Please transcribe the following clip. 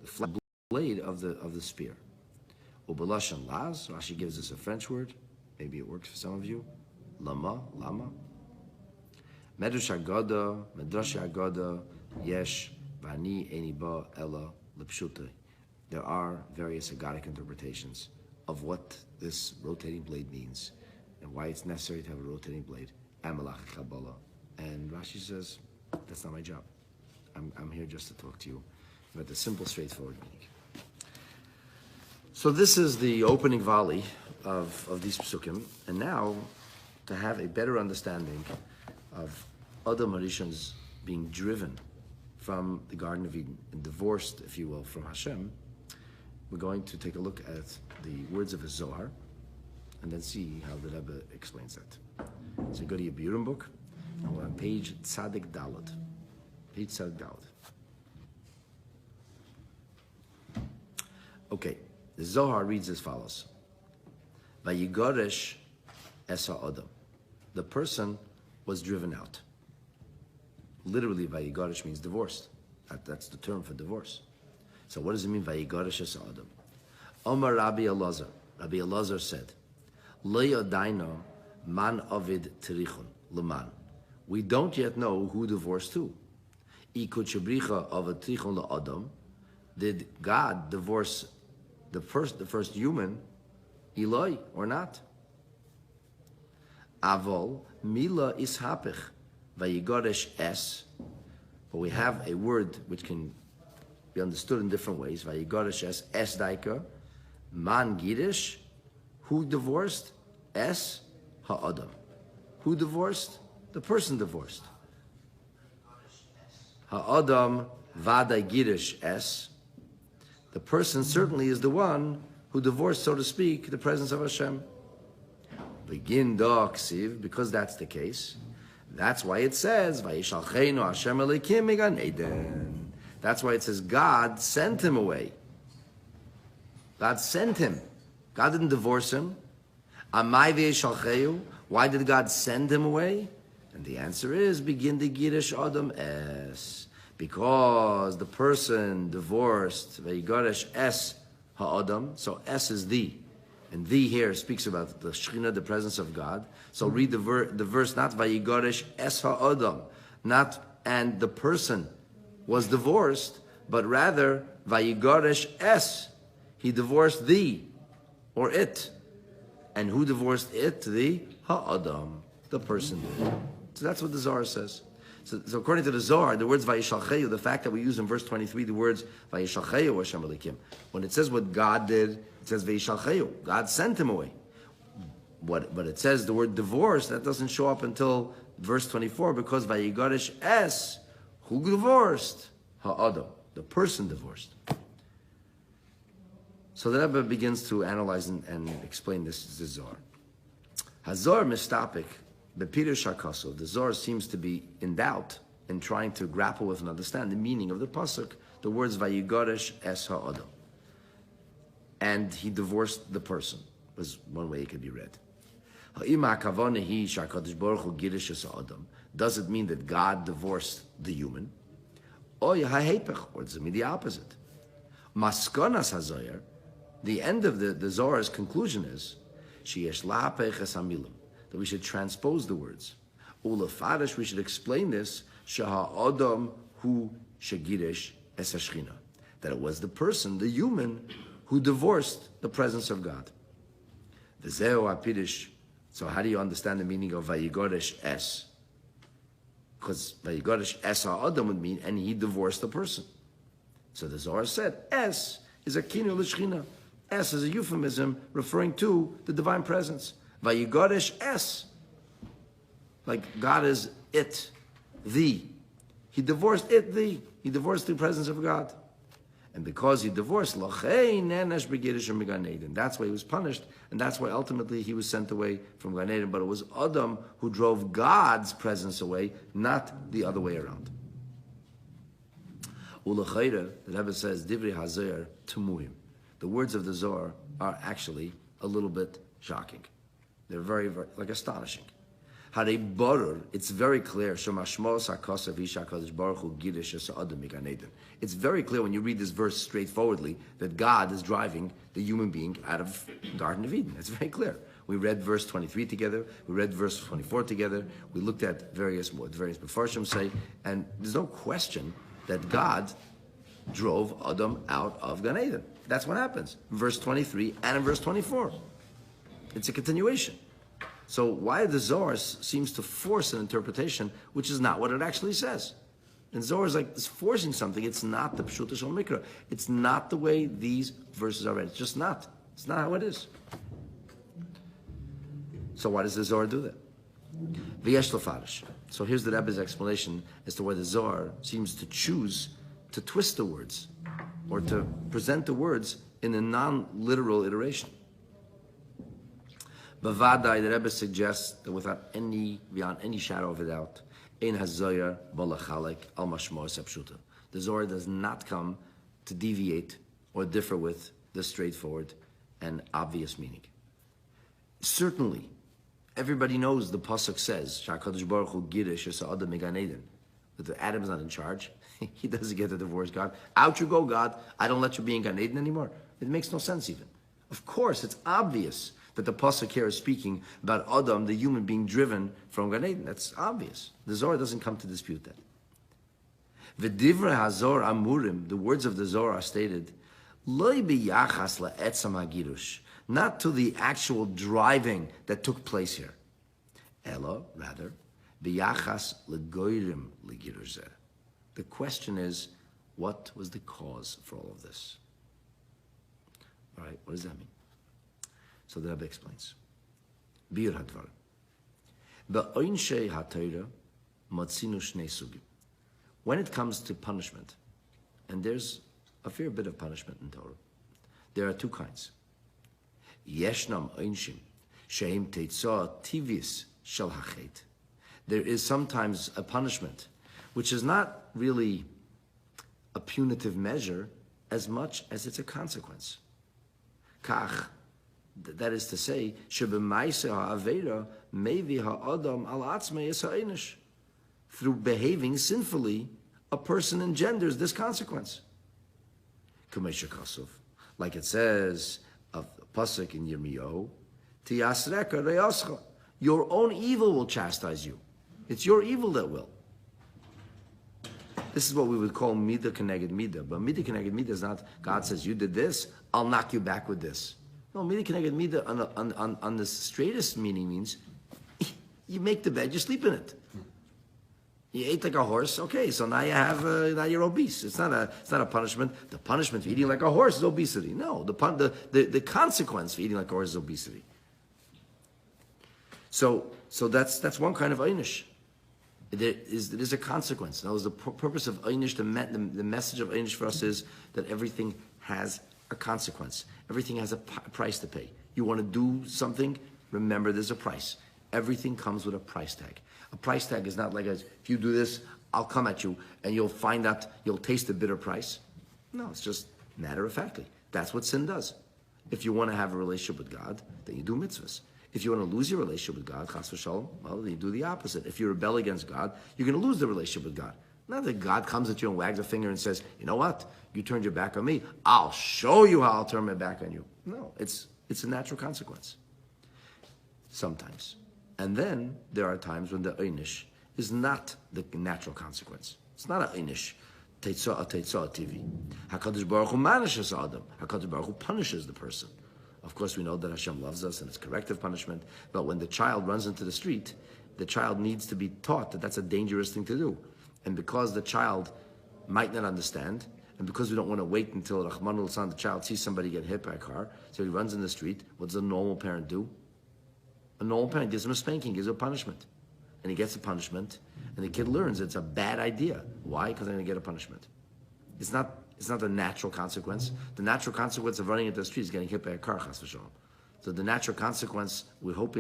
flat blade of the spear. Ubelashon las. Rashi gives us a French word. Maybe it works for some of you. Lama. Medrash Agada, Yesh, Vani, Eniba, Ella, Lipshuta. There are various Haggadik interpretations of what this rotating blade means and why it's necessary to have a rotating blade. Amalach Kabbalah. And Rashi says, that's not my job. I'm here just to talk to you about the simple, straightforward meaning. So this is the opening volley of these psukim. And now, to have a better understanding of Adam Harishon's being driven from the Garden of Eden and divorced, if you will, from Hashem, we're going to take a look at the words of his Zohar and then see how the Rebbe explains that. So go to your Biurim book, and we're on page Tzadik Daled. Page Tzadik Daled. Okay, the Zohar reads as follows. Vayigoresh es ha'adam. The person was driven out. Literally, vayigoresh means divorced. That's the term for divorce. So what does it mean, vayigoresh es ha'adam? Omar Rabbi Elazar. Rabbi Elazar said, Lo yodaino man ovid terichon leman. We don't yet know who divorced who. Ikut shebricha of a trichon la'adam. Did God divorce the first human, Eloi, or not? Avol mila ishapich vayigoresh es. But we have a word which can be understood in different ways. Vayigoresh es daika. Man girish. Who divorced? Es ha'adam. Who divorced? The person divorced. Ha'adam vada girish es. The person certainly is the one who divorced, so to speak, the presence of Hashem. Begin doksiv, because that's the case. That's why it says, Vayishalcheinu Hashem Elokim Migan Eden. That's why it says God sent him away. God sent him. God didn't divorce him. Amai v'yishalcheyu. Why did God send him away? And the answer is, begin the Girish Adam es. Because the person divorced, Vayigoresh es ha'adam. So es is the. And the here speaks about the Shekhinah, the presence of God. So read the verse, not Vayigoresh es ha'adam. Not, and the person was divorced, but rather, Vayigoresh es. He divorced the, or it. And who divorced it? The ha'adam. The person did. So that's what the Zohar says. So according to the Zohar, the words Vayishalcheyu, the fact that we use in verse 23 the words Vayishalcheyu Hashem Elokim, when it says what God did, it says Vayishalcheyu. God sent him away. But it says the word divorce, that doesn't show up until verse 24 because Vayigoresh es, who divorced? Ha'adam, the person divorced. So the Rebbe begins to analyze and explain this Zohar. Hazor mistapik. But Peter Shakaso, the Zohar seems to be in doubt in trying to grapple with and understand the meaning of the pasuk, the words Vayigoresh es ha'adam. And he divorced the person, was one way it could be read. Does it mean that God divorced the human? Or does it mean the opposite? Maskonas hazoyer, the end of the Zohar's conclusion is, that we should transpose the words. Ulafarish, we should explain this, Shaha'adam hu shagirish es hashchina. That it was the person, the human, who divorced the presence of God. V'zeo apirish. So how do you understand the meaning of Vayigoresh es? Because Vayigoresh es ha'adam would mean, and he divorced the person. So the Zohar said, es is a kinu l'shchina. Es is a euphemism referring to the divine presence. Vayigoresh es, like God is it, the. He divorced it, the. He divorced the presence of God. And because he divorced, that's why he was punished, and that's why ultimately he was sent away from Gan Eden. But it was Adam who drove God's presence away, not the other way around. The Rebbe says, Divrei HaZohar Tumuhim. The words of the Zohar are actually a little bit shocking. They're very, very, astonishing. It's very clear. It's very clear when you read this verse straightforwardly that God is driving the human being out of Garden of Eden. It's very clear. We read verse 23 together. We read verse 24 together. We looked at what various Mefarshim say, and there's no question that God drove Adam out of Gan Eden. That's what happens. Verse 23 and in verse 24. It's a continuation. So why the Zohar seems to force an interpretation which is not what it actually says. And Zohar is like it's forcing something. It's not the Pshuta Shel Mikra. It's not the way these verses are read. It's just not. It's not how it is. So why does the Zohar do that? V'yesh lefarish. So here's the Rebbe's explanation as to why the Zohar seems to choose to twist the words or to present the words in a non-literal iteration. Bavadai, the Rebbe suggests beyond any shadow of a doubt, ein hazoyar balachalek al mashmor sepshuta. The Zohar does not come to deviate or differ with the straightforward and obvious meaning. Certainly, everybody knows the pasuk says Shakadosh Baruch Hu girish es Adam megan Eden. That Adam's not in charge. He doesn't get to divorce God. Out you go, God. I don't let you be in Gan Eden anymore. It makes no sense even. Of course, it's obvious that the pasuk here is speaking about Adam, the human being driven from Gan Eden. That's obvious. The Zohar doesn't come to dispute that. V'divrei hazor amurim, the words of the Zohar are stated, loy biyachas la'etzam hagirush, not to the actual driving that took place here. Elo, rather, biyachas legoyrim legirush zeh. The question is, what was the cause for all of this? All right, what does that mean? So the Rebbe explains. Bir hadvar. Be'oinshei haTorah matzinu shnei sugim. When it comes to punishment, and there's a fair bit of punishment in Torah, there are two kinds. Yeshnam oinshim sheim teitzah tivis shel hachet. There is sometimes a punishment which is not really a punitive measure as much as it's a consequence. Kach, that is to say, shebemaise ha'avera mevi ha'adam al atzmei es ha'einish. Through behaving sinfully, a person engenders this consequence. Kamesha Kasov, like it says of the pasuk in Yirmiyahu, Tiyasreka reyascha. Your own evil will chastise you. It's your evil that will. This is what we would call midah keneged midah. But midah keneged midah is not, God says, you did this, I'll knock you back with this. No, midah keneged midah on the straightest meaning means, you make the bed, you sleep in it. You ate like a horse, okay, so now you have, now you're obese. It's not a punishment. The punishment for eating like a horse is obesity. No, the consequence for eating like a horse is obesity. So that's one kind of einish. There is a consequence. That was the purpose of einish. The message of einish for us is that everything has a consequence. Everything has a price to pay. You want to do something, remember there's a price. Everything comes with a price tag. A price tag is not like if you do this, I'll come at you and you'll find out, you'll taste the bitter price. No, it's just matter of factly. That's what sin does. If you want to have a relationship with God, then you do mitzvahs. If you want to lose your relationship with God, chas v'shalom, well, then you do the opposite. If you rebel against God, you're going to lose the relationship with God. Not that God comes at you and wags a finger and says, you know what, you turned your back on me, I'll show you how I'll turn my back on you. No, it's a natural consequence. Sometimes. And then there are times when the einish is not the natural consequence. It's not an einish. Teitzah TV. HaKadosh Baruch Hu manishes Adam. HaKadosh Baruch Hu punishes the person. Of course, we know that Hashem loves us and it's corrective punishment. But when the child runs into the street, the child needs to be taught that that's a dangerous thing to do. And because the child might not understand, and because we don't want to wait until Rahman al-San, the child sees somebody get hit by a car, so he runs in the street, what does a normal parent do? A normal parent gives him a spanking, gives him a punishment. And he gets a punishment, and the kid learns it's a bad idea. Why? Because I'm going to get a punishment. It's not the natural consequence. The natural consequence of running into the street is getting hit by a car, chas v'shalom. So the natural consequence, we're hoping